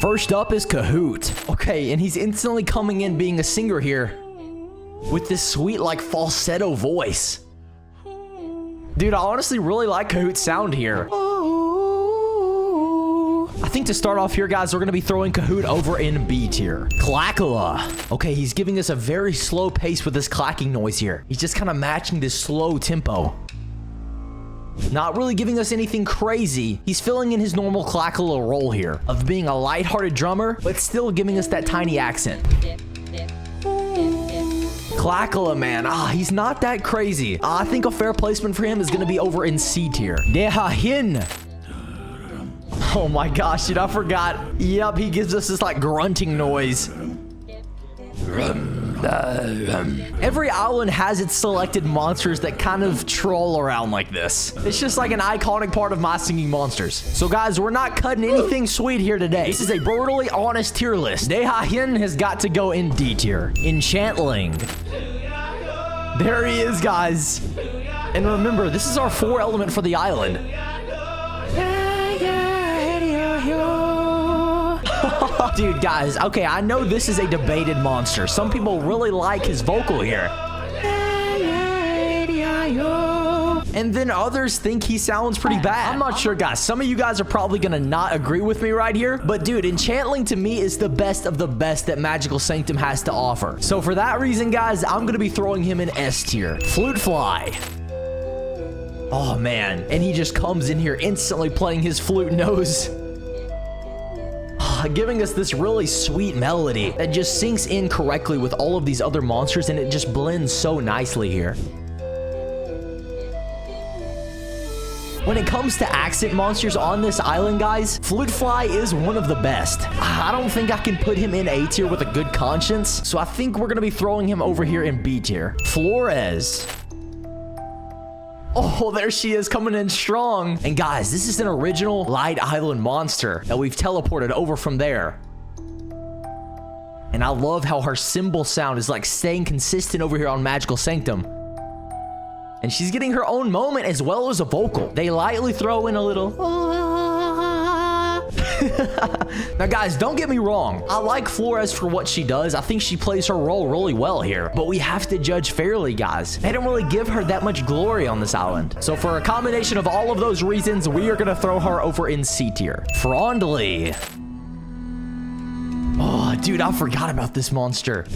First up is Kahoot. Okay, and he's instantly coming in being a singer here with this sweet, like, falsetto voice. Dude, I honestly really like Kahoot's sound here. I think to start off here, guys, we're going to be throwing Kahoot over in B tier. Clackala. Okay, he's giving us a very slow pace with this clacking noise here. He's just kind of matching this slow tempo. Not really giving us anything crazy. He's filling in his normal Clackala role here of being a lighthearted drummer, but still giving us that tiny accent. Clackala, man. He's not that crazy. I think a fair placement for him is going to be over in C tier. Dehahin. Oh my gosh, dude, I forgot. Yep, he gives us this like grunting noise. Every island has its selected monsters that kind of troll around like this. It's just like an iconic part of my singing monsters. So guys, we're not cutting anything sweet here today. This is a brutally honest tier list. Dehahin has got to go in D tier. Enchantling. There he is, guys. And remember, this is our 4 element for the island. Dude, guys, okay, I know this is a debated monster. Some people really like his vocal here. And then others think he sounds pretty bad. I'm not sure, guys. Some of you guys are probably gonna not agree with me right here. But dude, Enchantling to me is the best of the best that Magical Sanctum has to offer. So for that reason, guys, I'm gonna be throwing him in S tier. Flute Fly. Oh, man. And he just comes in here instantly playing his flute nose. Giving us this really sweet melody that just sinks in correctly with all of these other monsters, and it just blends so nicely here. When it comes to accent monsters on this island, guys, Flute Fly is one of the best. I don't think I can put him in A tier with a good conscience, so I think we're going to be throwing him over here in B tier. Flores. Oh, there she is coming in strong. And guys, this is an original Light Island monster that we've teleported over from there. And I love how her cymbal sound is like staying consistent over here on Magical Sanctum. And she's getting her own moment as well as a vocal. They lightly throw in a little... Now, guys, don't get me wrong. I like Flores for what she does. I think she plays her role really well here. But we have to judge fairly, guys. They don't really give her that much glory on this island. So for a combination of all of those reasons, we are going to throw her over in C tier. Frondly. Oh, dude, I forgot about this monster.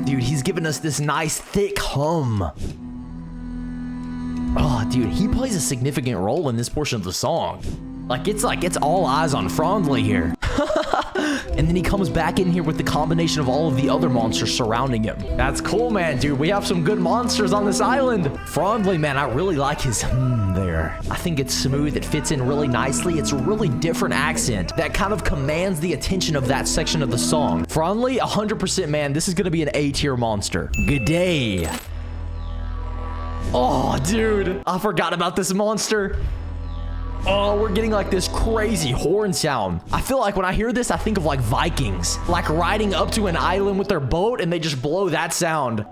Dude, he's giving us this nice thick hum. Oh, dude, he plays a significant role in this portion of the song. It's all eyes on Frondly here. And then he comes back in here with the combination of all of the other monsters surrounding him. That's cool, man, dude. We have some good monsters on this island. Frondly, man, I really like his there. I think it's smooth. It fits in really nicely. It's a really different accent that kind of commands the attention of that section of the song. Frondly, 100%, man, this is going to be an A tier monster. Good day. Oh, dude, I forgot about this monster. Oh, we're getting like this crazy horn sound. I feel like when I hear this, I think of like Vikings, like riding up to an island with their boat and they just blow that sound.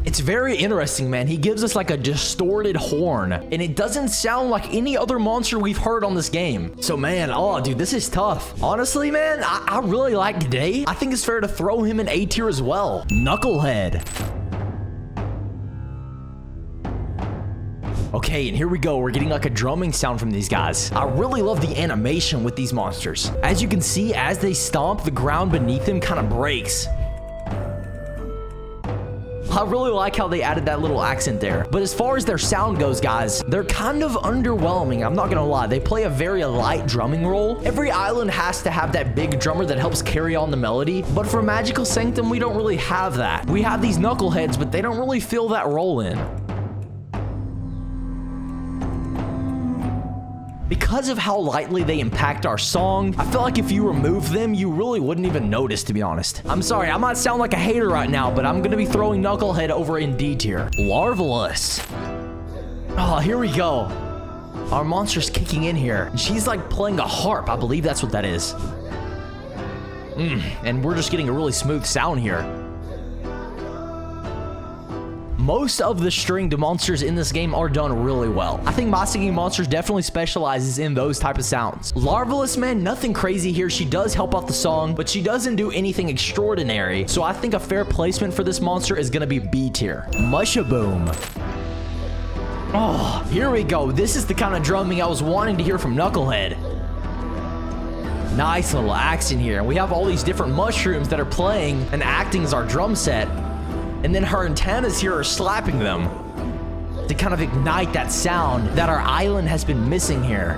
It's very interesting, man. He gives us like a distorted horn and it doesn't sound like any other monster we've heard on this game. So, man, oh, dude, this is tough. Honestly, man, I really like G'day. I think it's fair to throw him in A tier as well. Knucklehead. Okay, and here we go. We're getting like a drumming sound from these guys. I really love the animation with these monsters. As you can see, as they stomp, the ground beneath them kind of breaks. I really like how they added that little accent there. But as far as their sound goes, guys, they're kind of underwhelming. I'm not gonna lie. They play a very light drumming role. Every island has to have that big drummer that helps carry on the melody. But for Magical Sanctum, we don't really have that. We have these knuckleheads, but they don't really fill that role in. Because of how lightly they impact our song, I feel like if you remove them, you really wouldn't even notice, to be honest. I'm sorry, I might sound like a hater right now, but I'm gonna be throwing Knucklehead over in D tier. Larvalus. Oh, here we go. Our monster's kicking in here. She's like playing a harp. I believe that's what that is. And we're just getting a really smooth sound here. Most of the stringed monsters in this game are done really well. I think My Singing Monsters definitely specializes in those type of sounds. Larvalus, man, nothing crazy here. She does help out the song, but she doesn't do anything extraordinary. So I think a fair placement for this monster is going to be B tier. Mushaboom. Oh, here we go. This is the kind of drumming I was wanting to hear from Knucklehead. Nice little action here. We have all these different mushrooms that are playing and acting as our drum set. And then her antennas here are slapping them to kind of ignite that sound that our island has been missing here.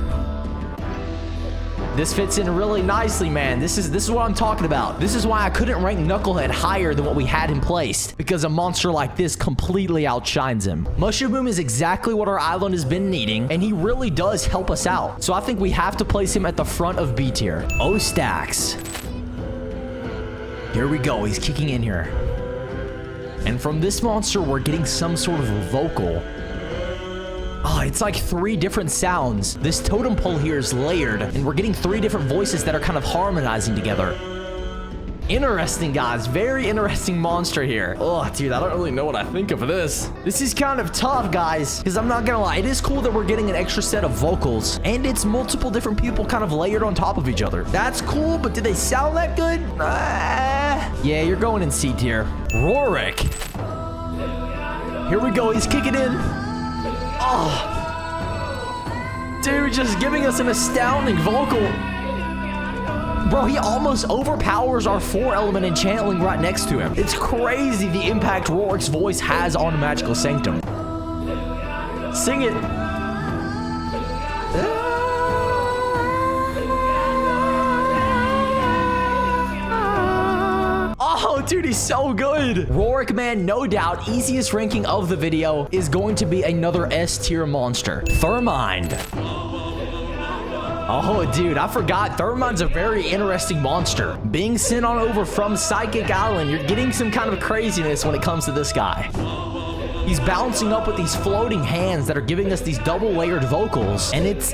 This fits in really nicely, man. This is what I'm talking about. This is why I couldn't rank Knucklehead higher than what we had him placed, because a monster like this completely outshines him. Mushaboom is exactly what our island has been needing, and he really does help us out. So I think we have to place him at the front of B tier. O-Stacks. Here we go. He's kicking in here. And from this monster, we're getting some sort of a vocal. Oh, it's like 3 different sounds. This totem pole here is layered, and we're getting 3 different voices that are kind of harmonizing together. Interesting, guys. Very interesting monster here. Oh, dude, I don't really know what I think of this. This is kind of tough, guys, because I'm not gonna lie. It is cool that we're getting an extra set of vocals, and it's multiple different people kind of layered on top of each other. That's cool, but do they sound that good? Yeah, you're going in C tier. Rorik. Here we go. He's kicking in. Oh, dude, just giving us an astounding vocal. Bro, he almost overpowers our 4-element enchantling right next to him. It's crazy the impact Rorik's voice has on Magical Sanctum. Sing it. Oh, dude, he's so good. Rorik, man, no doubt, easiest ranking of the video is going to be another S tier monster. Thermind. Oh, dude, I forgot. Thermind's a very interesting monster. Being sent on over from Psychic Island, you're getting some kind of craziness when it comes to this guy. He's bouncing up with these floating hands that are giving us these double-layered vocals. And it's,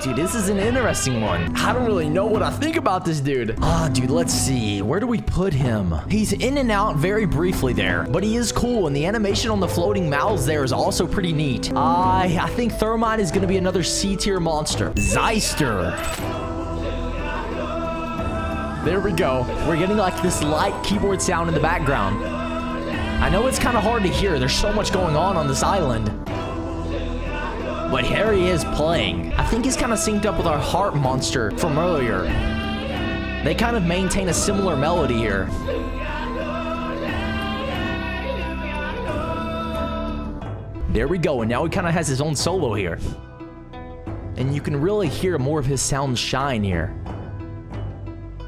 dude, this is an interesting one. I don't really know what I think about this dude. Dude, let's see. Where do we put him? He's in and out very briefly there, but he is cool. And the animation on the floating mouths there is also pretty neat. I think Thermine is going to be another C-tier monster. Zeister. There we go. We're getting like this light keyboard sound in the background. I know it's kind of hard to hear. There's so much going on this island. But here he is playing. I think he's kind of synced up with our heart monster from earlier. They kind of maintain a similar melody here. There we go. And now he kind of has his own solo here. And you can really hear more of his sound shine here.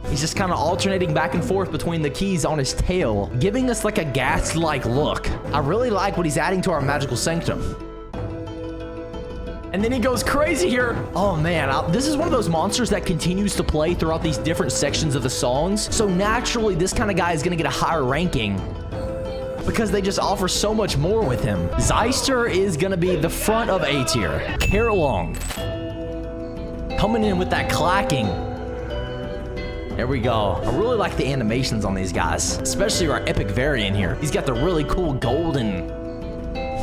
He's just kind of alternating back and forth between the keys on his tail, giving us like a ghast-like look. I really like what he's adding to our Magical Sanctum. And then he goes crazy here. Oh man, this is one of those monsters that continues to play throughout these different sections of the songs. So naturally, this kind of guy is going to get a higher ranking because they just offer so much more with him. Zeister is going to be the front of A tier. Carolong. Coming in with that clacking. There we go. I really like the animations on these guys, especially our epic variant here. He's got the really cool golden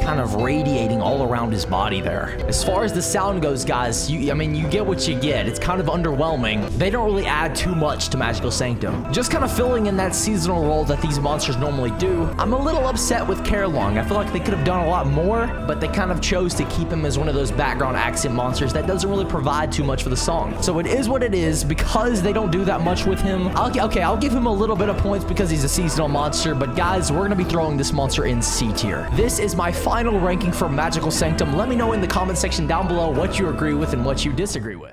kind of radiating all around his body there. As far as the sound goes, guys, I mean, you get what you get. It's kind of underwhelming. They don't really add too much to Magical Sanctum. Just kind of filling in that seasonal role that these monsters normally do. I'm a little upset with Carolong. I feel like they could have done a lot more, but they kind of chose to keep him as one of those background accent monsters that doesn't really provide too much for the song. So it is what it is. Because they don't do that much with him, I'll give him a little bit of points because he's a seasonal monster, but guys, we're going to be throwing this monster in C tier. This is my final ranking for Magical Sanctum. Let me know in the comment section down below what you agree with and what you disagree with.